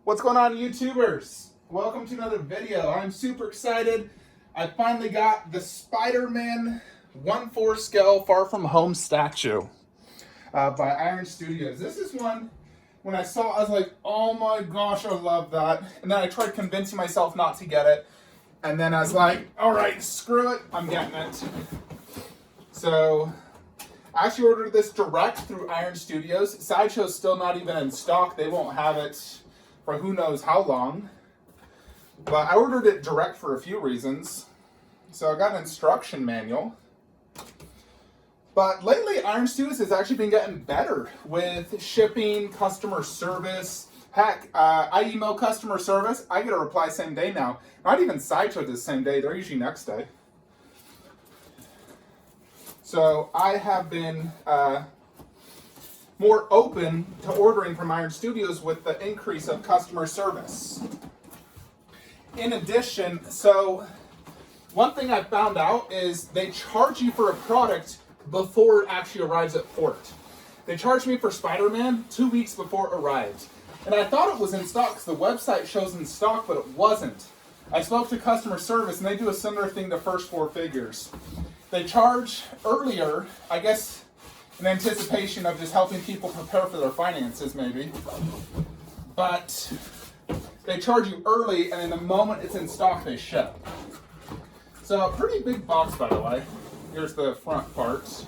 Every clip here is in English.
What's going on, YouTubers? Welcome to another video. I'm super excited. I finally got the Spider-Man 1/4 scale Far From Home statue by Iron Studios. This is one, when I saw it, I was like, oh my gosh, I love that. And then I tried convincing myself not to get it. And then I was like, all right, screw it, I'm getting it. So I actually ordered this direct through Iron Studios. Sideshow's still not even in stock. They won't have it for who knows how long. But I ordered it direct for a few reasons. So I got an instruction manual. But lately, Iron Studios has actually been getting better with shipping, customer service. Heck, I email customer service, I get a reply same day now. Not even Sideshow does same day, they're usually next day. So I have been more open to ordering from Iron Studios with the increase of customer service. In addition, so one thing I found out is they charge you for a product before it actually arrives at port. They charged me for Spider-Man 2 weeks before it arrived. And I thought it was in stock because the website shows in stock, but it wasn't. I spoke to customer service and they do a similar thing to First Four Figures. They charge earlier, I guess, in anticipation of just helping people prepare for their finances, maybe. But they charge you early, and in the moment it's in stock, they ship. So a pretty big box, by the way. Here's the front parts.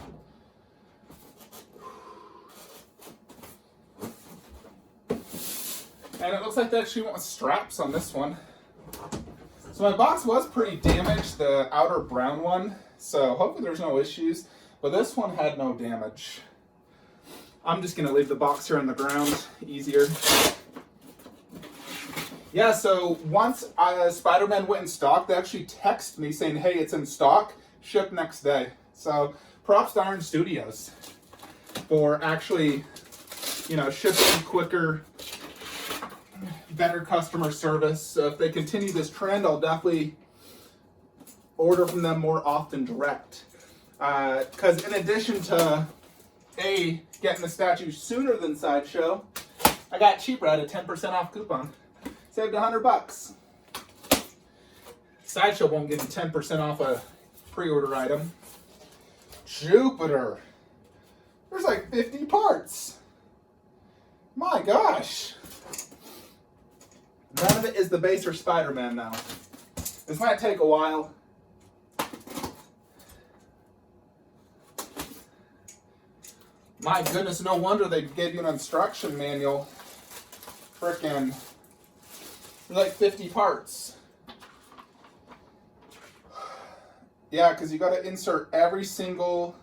And it looks like they actually want straps on this one. So my box was pretty damaged, the outer brown one. So hopefully there's no issues. But this one had no damage. I'm just going to leave the box here on the ground. Easier. Yeah, so once Spider-Man went in stock, they actually texted me saying, hey, it's in stock, ship next day. So props to Iron Studios for actually, shipping quicker, better customer service. So if they continue this trend, I'll definitely order from them more often direct. Because in addition to getting the statue sooner than Sideshow, I got cheaper at a 10% off coupon. Saved $100. Sideshow won't give you 10% off a pre-order item. Jupiter. There's like 50 parts. My gosh. None of it is the base or Spider-Man now. This might take a while. My goodness, no wonder they gave you an instruction manual. Frickin' like 50 parts. Yeah, because you got to insert every single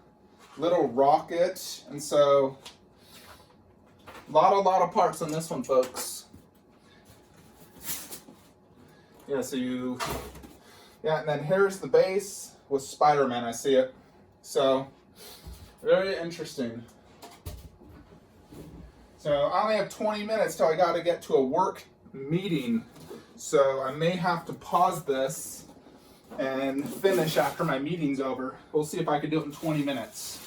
little rocket, and so a lot of parts on this one, folks. Yeah, and then here's the base with Spider-Man. I see it. So very interesting. So I only have 20 minutes till I got to get to a work meeting. So I may have to pause this and finish after my meeting's over. We'll see if I can do it in 20 minutes.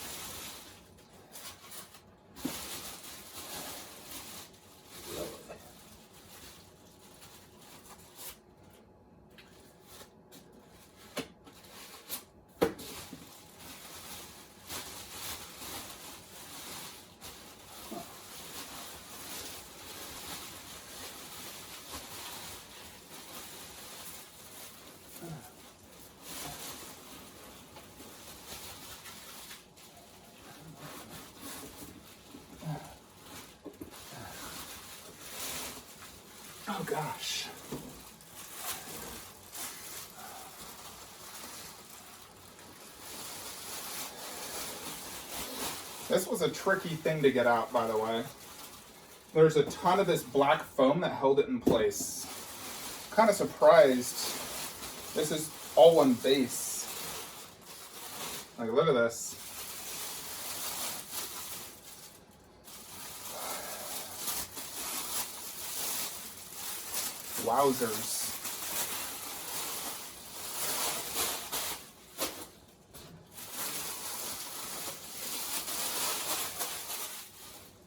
Oh gosh. This was a tricky thing to get out, by the way. There's a ton of this black foam that held it in place. Kind of surprised. This is all one base. Like, look at this. Wowzers.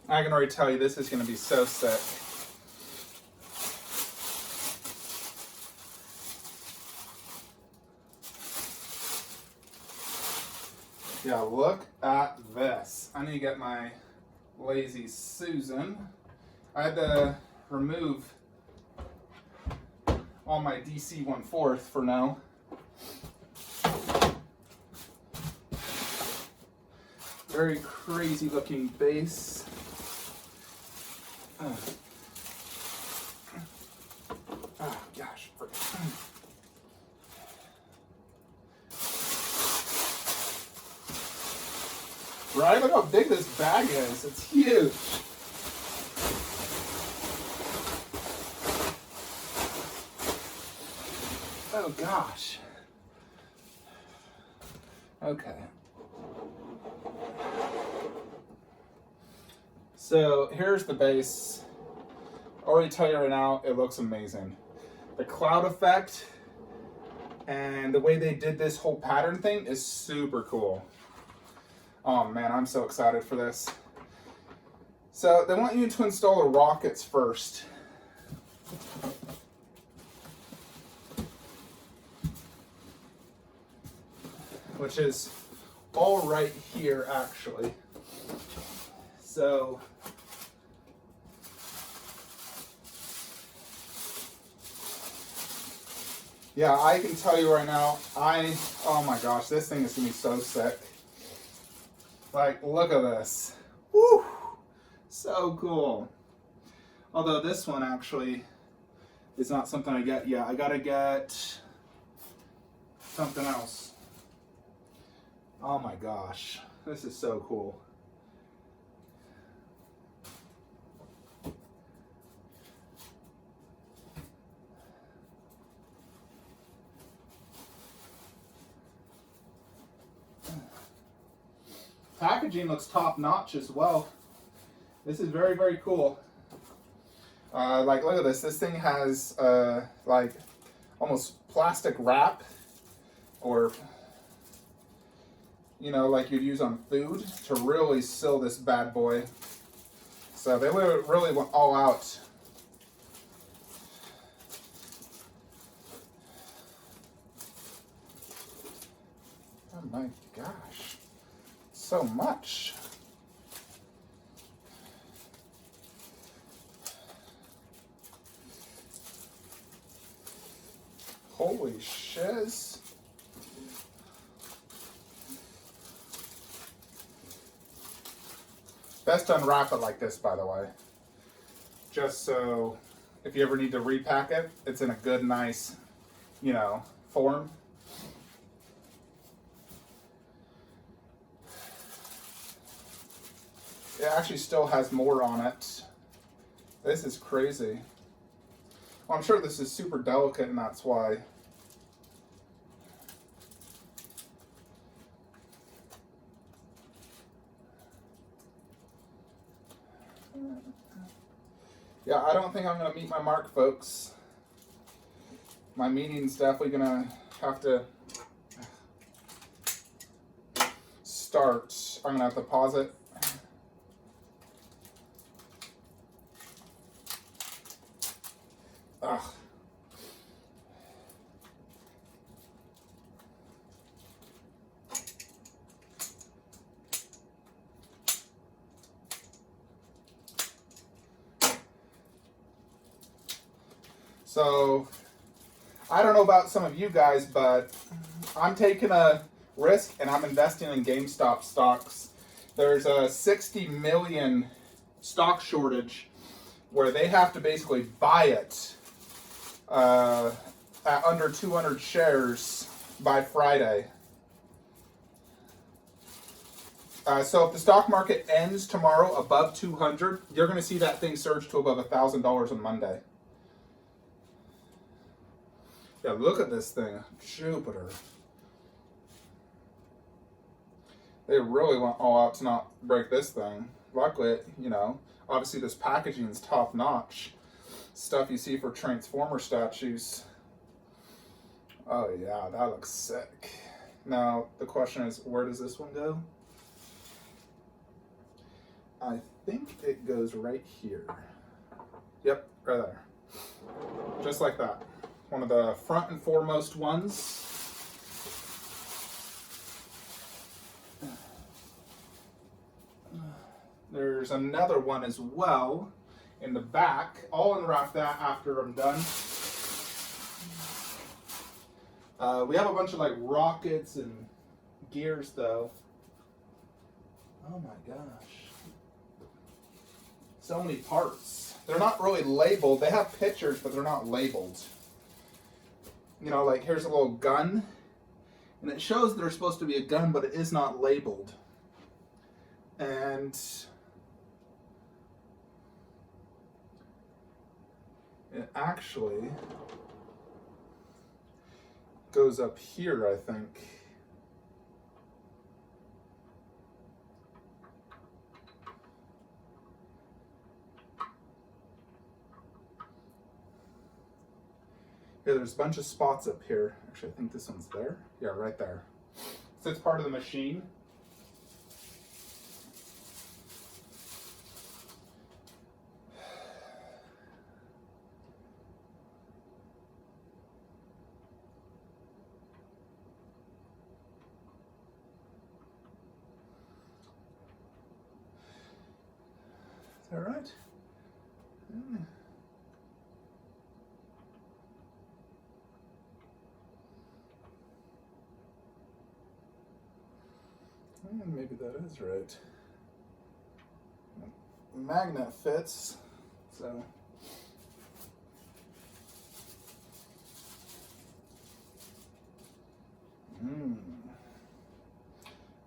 I can already tell you this is going to be so sick. Yeah, look at this. I need to get my Lazy Susan. I had to remove all my DC 1/4 for now. Very crazy looking base. Oh gosh. Right? Look how big this bag is. It's huge. Oh gosh. Okay. So here's the base. I'll already tell you right now, it looks amazing. The cloud effect and the way they did this whole pattern thing is super cool. Oh man, I'm so excited for this. So they want you to install the rockets first. Which is all right here actually. So yeah, I can tell you right now, oh my gosh, this thing is gonna be so sick. Like, look at this. Woo! So cool. Although this one actually is not something I get yet. I gotta get something else. Oh my gosh, this is so cool. Packaging looks top notch as well. This is very, very cool. Like, look at this. This thing has like almost plastic wrap, or you know, like you'd use on food to really seal this bad boy. So they really went all out. Oh my gosh. So much. Holy shiz. Best to unwrap it like this, by the way. Just so if you ever need to repack it, it's in a good, nice, you know, form. It actually still has more on it. This is crazy. Well, I'm sure this is super delicate and that's why. Yeah, I don't think I'm going to meet my mark, folks. My meeting's definitely going to have to start. I'm going to have to pause it. Ugh. So, I don't know about some of you guys, but I'm taking a risk and I'm investing in GameStop stocks. There's a 60 million stock shortage where they have to basically buy it at under 200 shares by Friday. So if the stock market ends tomorrow above 200, you're going to see that thing surge to above $1,000 on Monday. Yeah, look at this thing, Jupiter. They really went all out to not break this thing. Luckily, you know, obviously this packaging is top notch. Stuff you see for Transformer statues. Oh yeah, that looks sick. Now, the question is, where does this one go? I think it goes right here. Yep, right there. Just like that. One of the front and foremost ones. there's another one as well in the back. I'll unwrap that after I'm done. We have a bunch of like rockets and gears though. Oh my gosh. So many parts. They're not really labeled. They have pictures, but they're not labeled. You know, like here's a little gun. And it shows there's supposed to be a gun, but it is not labeled. And it actually goes up here, I think. Yeah, there's a bunch of spots up here. Actually, I think this one's there. Yeah, right there. So it's part of the machine. Is that right? Yeah. Maybe that is right. The magnet fits, so.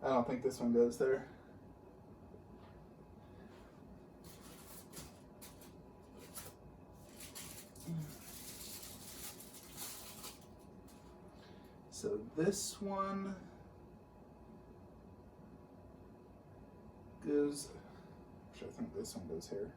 I don't think this one goes there. So this one goes, actually I think this one goes here.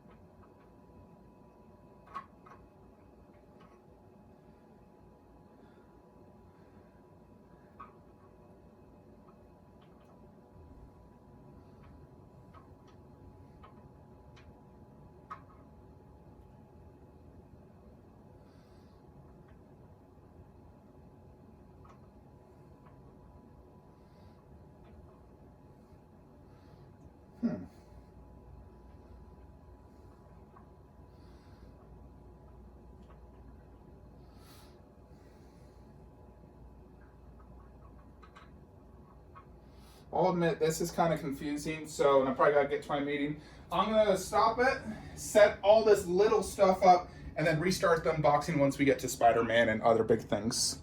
I'll admit this is kind of confusing, so and I probably gotta get to my meeting. I'm gonna stop it, set all this little stuff up, and then restart the unboxing once we get to Spider-Man and other big things.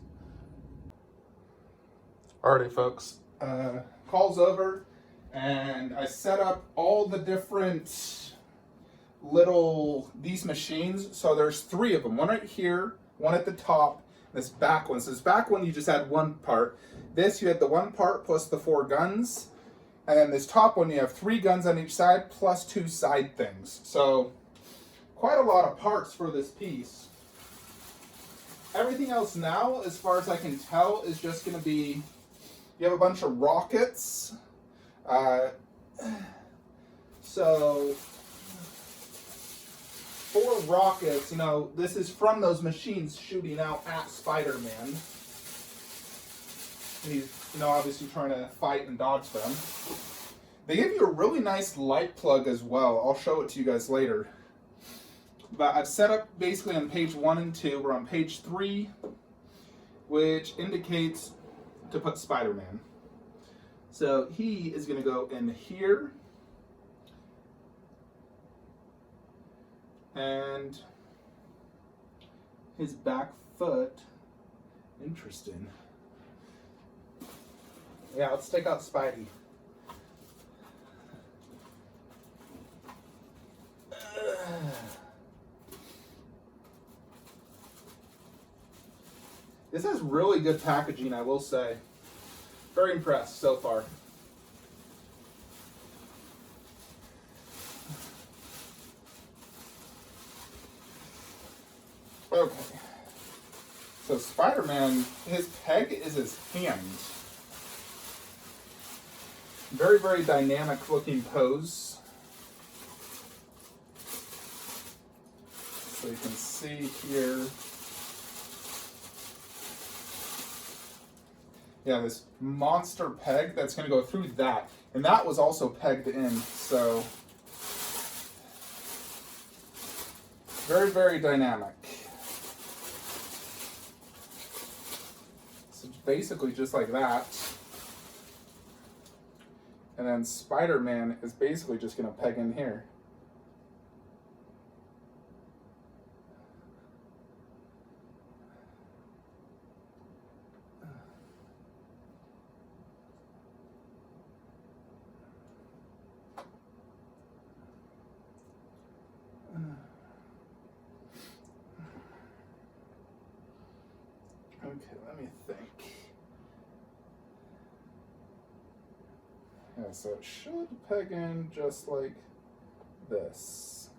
Alrighty, folks. Call's over, and I set up all the different these machines. So there's 3 of them. One right here, one at the top, this back one. So this back one, you just had one part. This, you had the one part plus the 4 guns. And then this top one, you have 3 guns on each side plus 2 side things. So quite a lot of parts for this piece. Everything else now, as far as I can tell, is just going to be, you have a bunch of rockets. So 4 rockets, you know, this is from those machines shooting out at Spider-Man. And he's, you know, obviously trying to fight and dodge them. They give you a really nice light plug as well. I'll show it to you guys later. But I've set up basically on page 1 and 2. We're on page 3, which indicates to put Spider-Man. So he is going to go in here. And his back foot, interesting. Yeah, let's take out Spidey. This has really good packaging, I will say. Very impressed so far. Okay. So Spider-Man, his peg is his hand. Very, very dynamic looking pose. So you can see here. Yeah, this monster peg that's going to go through that. And that was also pegged in, so Very, very dynamic. So basically just like that. And then Spider-Man is basically just going to peg in here. Okay, let me think. Yeah, so it should peg in just like this.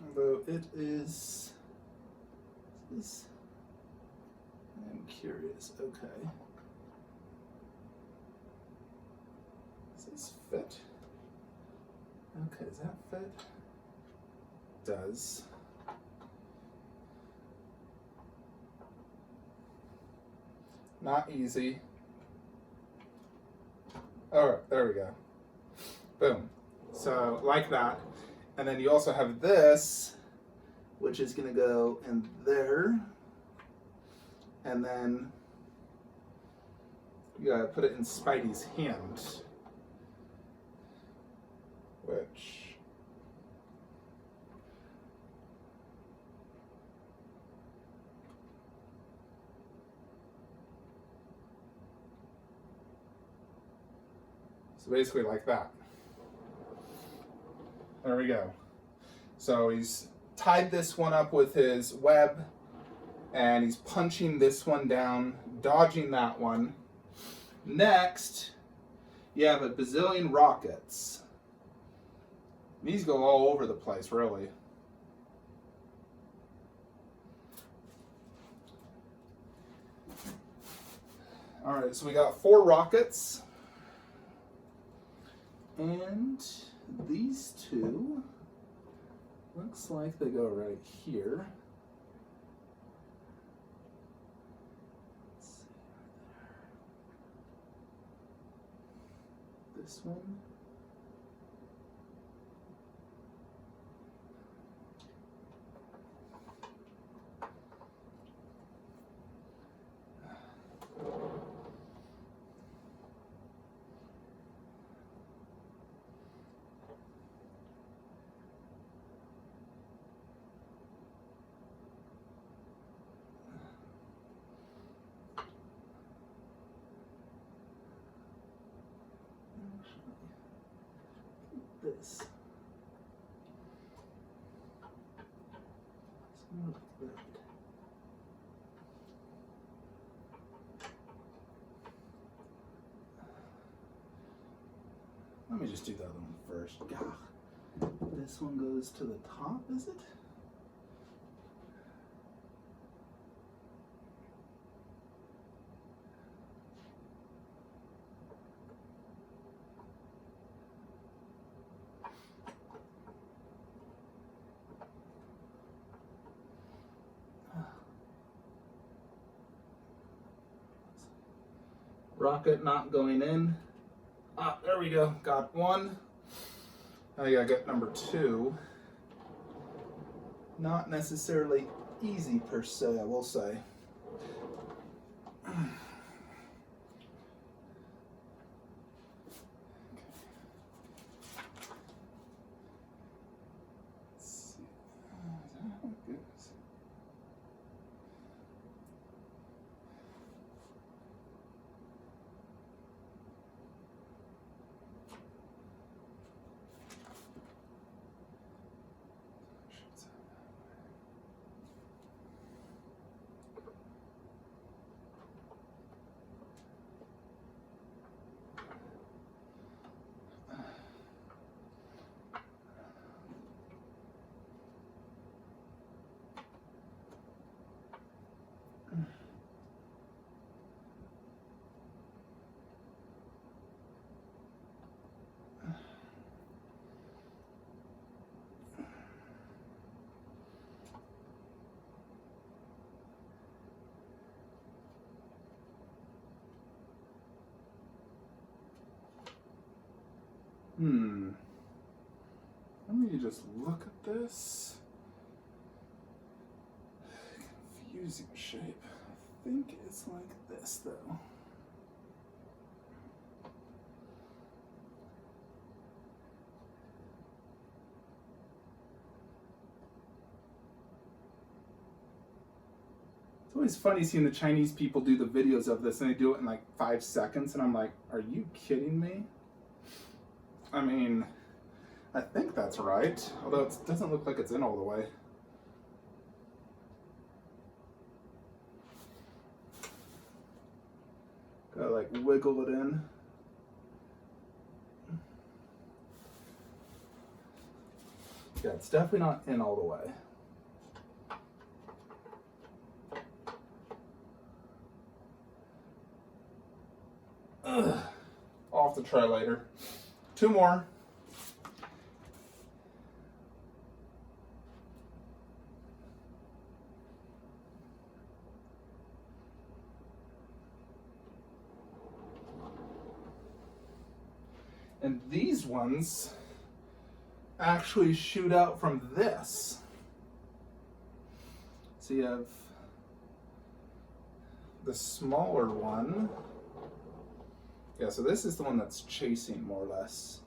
Although it is, I'm curious, okay. Does this fit? Okay, does that fit? Does. Not easy. All right, there we go. Boom. So like that. And then you also have this, which is gonna go in there. And then you gotta put it in Spidey's hand, which so basically like that. There we go. So he's tied this one up with his web, and he's punching this one down, dodging that one. Next, you have a bazillion rockets. These go all over the place, really. All right, so we got 4 rockets. And these 2, looks like they go right here. Let's see right there. This one. This. Somewhat like that. Let me just do the other one first. Gah. This one goes to the top, is it? Rocket not going in. Ah, there we go. Got one. Now I gotta get number 2. Not necessarily easy per se, I will say. Let me just look at this. Confusing shape. I think it's like this though. It's always funny seeing the Chinese people do the videos of this and they do it in like 5 seconds and I'm like, are you kidding me? I mean, I think that's right, although it doesn't look like it's in all the way. Gotta like wiggle it in. Yeah, it's definitely not in all the way. Ugh. I'll have to try later. 2 more. And these ones actually shoot out from this. So you have the smaller one. Yeah, so this is the one that's chasing more or less.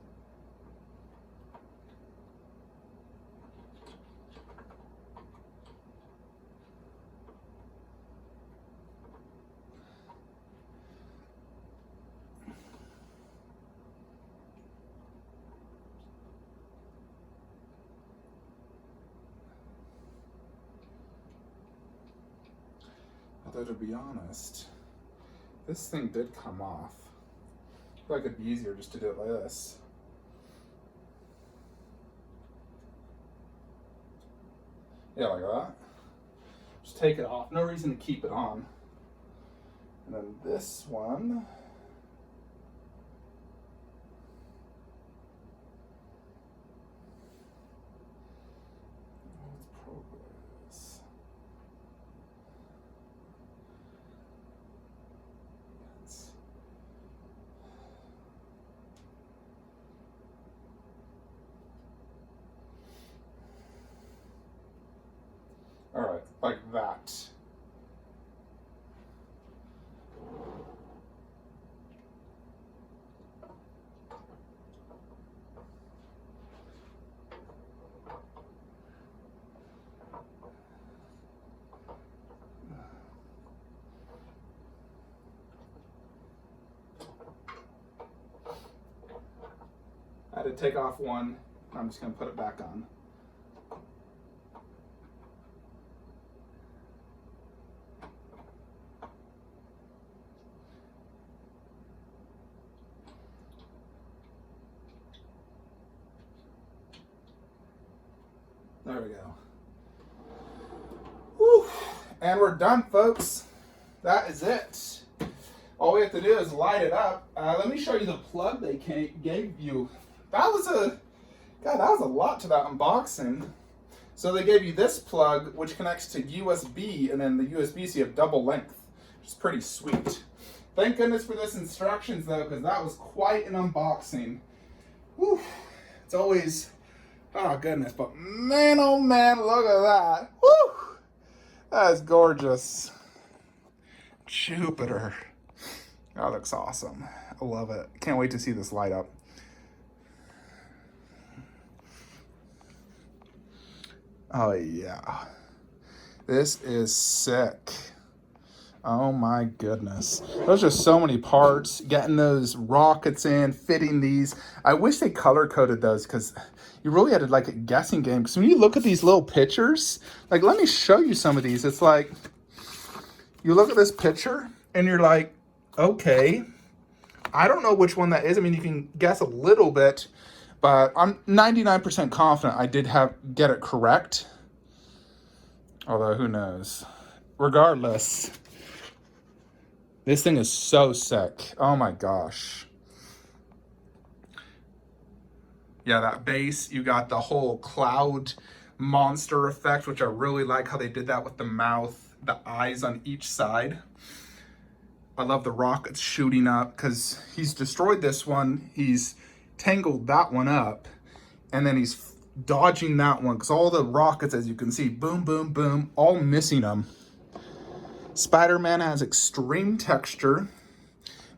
Although to be honest, this thing did come off. I feel like it'd be easier just to do it like this. Yeah, like that. Just take it off. No reason to keep it on. And then this one. Let's progress. All right, like that. I had to take off one. I'm just going to put it back on. There we go. Whew. And we're done, folks. That is it. All we have to do is light it up. Let me show you the plug they gave you. That was a lot to that unboxing. So they gave you this plug, which connects to USB, and then the USB-C of double length, which is pretty sweet. Thank goodness for this instructions, though, because that was quite an unboxing. Whew. It's always, oh goodness, but man, oh man, look at that. Woo! That is gorgeous. Jupiter. That looks awesome. I love it. Can't wait to see this light up. Oh yeah. This is sick. Oh my goodness. There's just so many parts. Getting those rockets in, fitting these. I wish they color coded those because you really had to like a guessing game. Because when you look at these little pictures, like let me show you some of these. It's like, you look at this picture and you're like, okay, I don't know which one that is. I mean, you can guess a little bit, but I'm 99% confident I did get it correct. Although, who knows? Regardless, this thing is so sick. Oh my gosh. Yeah, that base, you got the whole cloud monster effect, which I really like how they did that with the mouth, the eyes on each side. I love the rockets shooting up because he's destroyed this one. He's tangled that one up, and then he's dodging that one because all the rockets, as you can see, boom, boom, boom, all missing him. Spider-Man has extreme texture,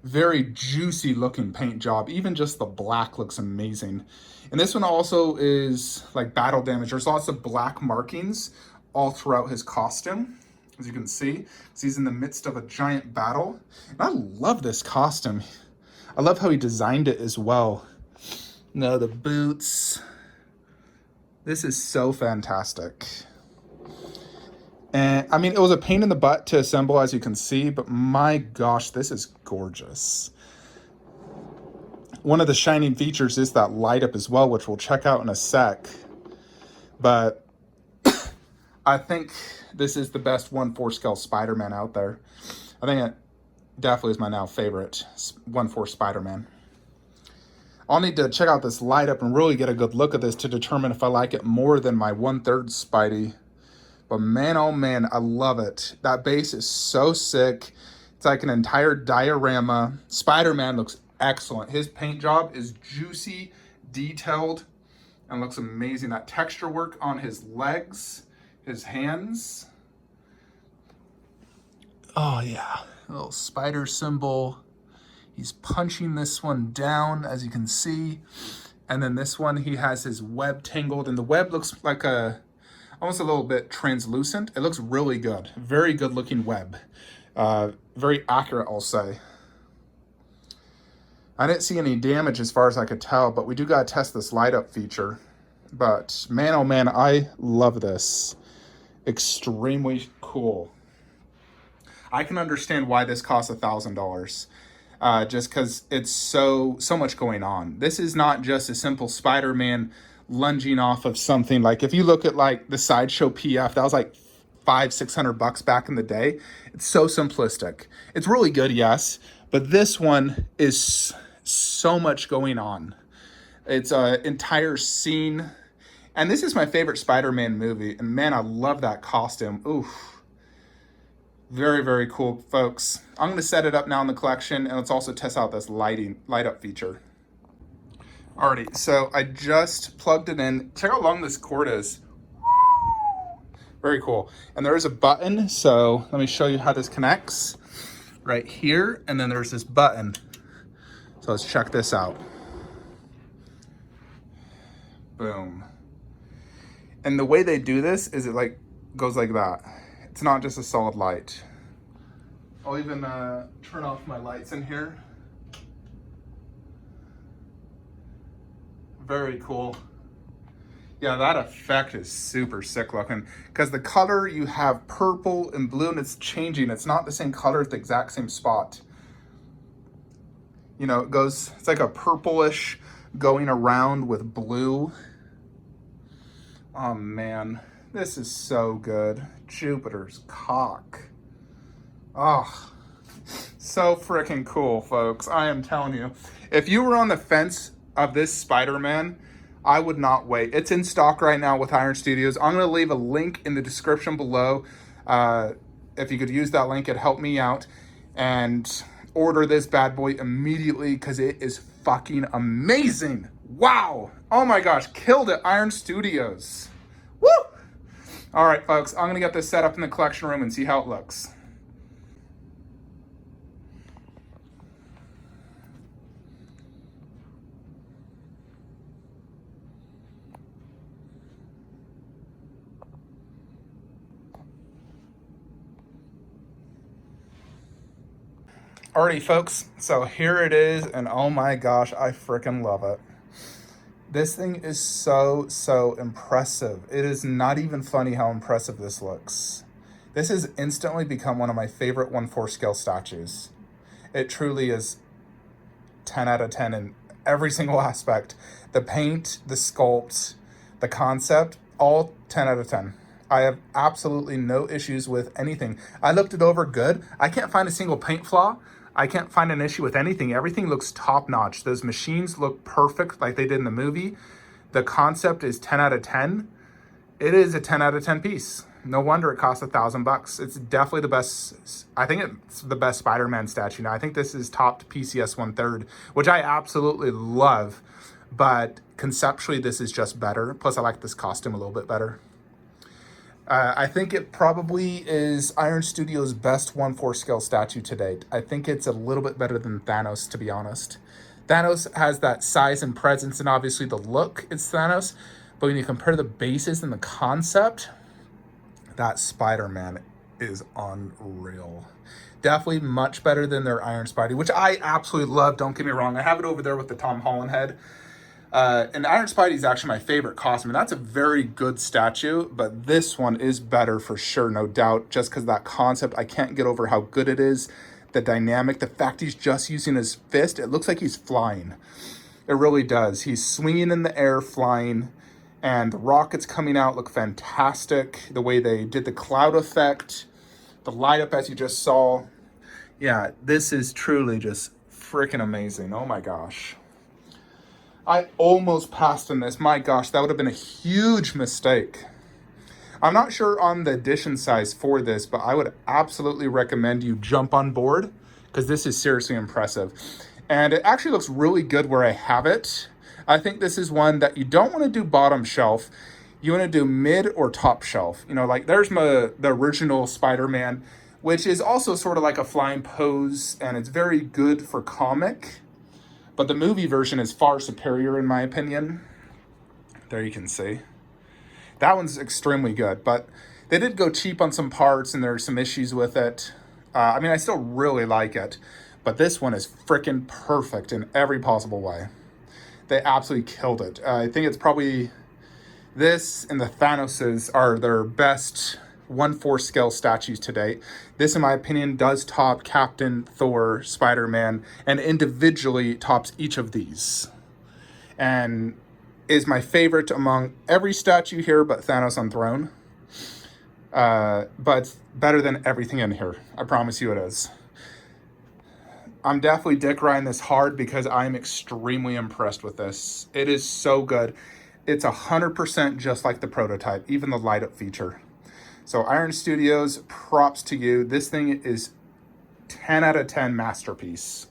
very juicy looking paint job. Even just the black looks amazing. And this one also is like battle damage. There's lots of black markings all throughout his costume, as you can see. He's in the midst of a giant battle. And I love this costume. I love how he designed it as well. No, the boots. This is so fantastic. And I mean, it was a pain in the butt to assemble, as you can see, but my gosh, this is gorgeous. One of the shining features is that light up as well, which we'll check out in a sec. But I think this is the best 1/4 scale Spider-Man out there. I think it definitely is my now favorite 1/4 Spider-Man. I'll need to check out this light up and really get a good look at this to determine if I like it more than my 1/3 Spidey. But man, oh man, I love it. That base is so sick. It's like an entire diorama. Spider-Man looks excellent. His paint job is juicy, detailed, and looks amazing. That texture work on his legs, his hands. Oh yeah, a little spider symbol. He's punching this one down, as you can see. And then this one, he has his web tangled, and the web looks like almost a little bit translucent. It looks really good. Very good looking web. Very accurate, I'll say. I didn't see any damage as far as I could tell, but we do gotta test this light up feature. But man, oh man, I love this. Extremely cool. I can understand why this costs $1,000. Just because it's so much going on. This is not just a simple Spider-Man lunging off of something. Like if you look at like the Sideshow PF, that was like $500-600 back in the day. It's so simplistic. It's really good, yes, but this one is so much going on. It's an entire scene, and this is my favorite Spider-Man movie. And man, I love that costume. Oof. Very, very cool, folks. I'm going to set it up now in the collection, and let's also test out this light up feature. Alrighty, so I just plugged it in. Check how long this cord is. Very cool. And there is a button, so let me show you how this connects. Right here, and then there's this button. So let's check this out. Boom. And the way they do this is it like goes like that. It's not just a solid light. I'll even turn off my lights in here. Very cool. Yeah, that effect is super sick looking, because the color, you have purple and blue, and it's changing. It's not the same color at the exact same spot. You know, it's like a purplish going around with blue. Oh man, this is so good. Jupiter's cock. Oh, so freaking cool, folks. I am telling you. If you were on the fence of this Spider-Man, I would not wait. It's in stock right now with Iron Studios. I'm going to leave a link in the description below. If you could use that link, it'd help me out. And order this bad boy immediately, because it is fucking amazing. Wow. Oh my gosh. Killed it, Iron Studios. Woo! All right, folks. I'm going to get this set up in the collection room and see how it looks. Alrighty, folks, so here it is, and oh my gosh, I freaking love it. This thing is so impressive. It is not even funny how impressive this looks. This has instantly become one of my favorite 1/4 scale statues. It truly is 10 out of 10 in every single aspect. The paint, the sculpt, the concept, all 10 out of 10. I have absolutely no issues with anything. I looked it over good. I can't find a single paint flaw. I can't find an issue with anything. Everything looks top notch. Those machines look perfect like they did in the movie. The concept is 10 out of 10. It is a 10 out of 10 piece. No wonder it costs $1,000. It's definitely the best. I think it's the best Spider-Man statue. Now, I think this is topped PCS 1/3, which I absolutely love, but conceptually this is just better. Plus, I like this costume a little bit better. I think it probably is Iron Studios' best 1/4 scale statue to date. I think it's a little bit better than Thanos, to be honest. Thanos has that size and presence, and obviously the look, it's Thanos. But when you compare the bases and the concept, that Spider-Man is unreal. Definitely much better than their Iron Spidey, which I absolutely love. Don't get me wrong. I have it over there with the Tom Holland head. And Iron Spidey is actually my favorite costume. And that's a very good statue, but this one is better for sure, no doubt. Just because that concept, I can't get over how good it is. The dynamic, the fact he's just using his fist, it looks like he's flying. It really does. He's swinging in the air, flying. And the rockets coming out look fantastic. The way they did the cloud effect, the light up as you just saw. Yeah, this is truly just freaking amazing. Oh my gosh. I almost passed on this. My gosh, that would have been a huge mistake. I'm not sure on the edition size for this, but I would absolutely recommend you jump on board because this is seriously impressive. And it actually looks really good where I have it. I think this is one that you don't want to do bottom shelf. You want to do mid or top shelf. You know, like there's the original Spider-Man, which is also sort of like a flying pose, and it's very good for comic. But the movie version is far superior in my opinion. There you can see. That one's extremely good, but they did go cheap on some parts, and there are some issues with it. I mean, I still really like it, but this one is freaking perfect in every possible way. They absolutely killed it. I think it's probably this and the Thanoses are their best 1/4 scale statues to date. This, in my opinion, does top Captain, Thor, Spider-Man, and individually tops each of these. And is my favorite among every statue here but Thanos on throne. But better than everything in here. I promise you it is. I'm definitely dick riding this hard because I'm extremely impressed with this. It is so good. It's 100% just like the prototype, even the light up feature. So Iron Studios, props to you. This thing is 10 out of 10 masterpiece.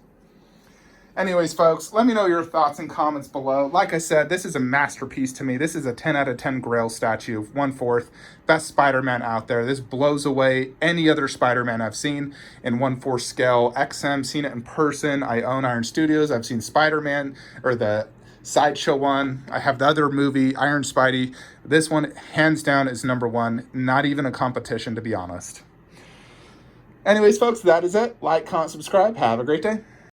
Anyways, folks, let me know your thoughts and comments below. Like I said, this is a masterpiece to me. This is a 10 out of 10 Grail statue, 1/4. Best Spider-Man out there. This blows away any other Spider-Man I've seen in 1/4 scale. XM, seen it in person. I own Iron Studios. I've seen Spider-Man, or the Sideshow one. I have the other movie, Iron Spidey. This one, hands down, is number one. Not even a competition, to be honest. Anyways, folks, that is it. Like, comment, subscribe. Have a great day.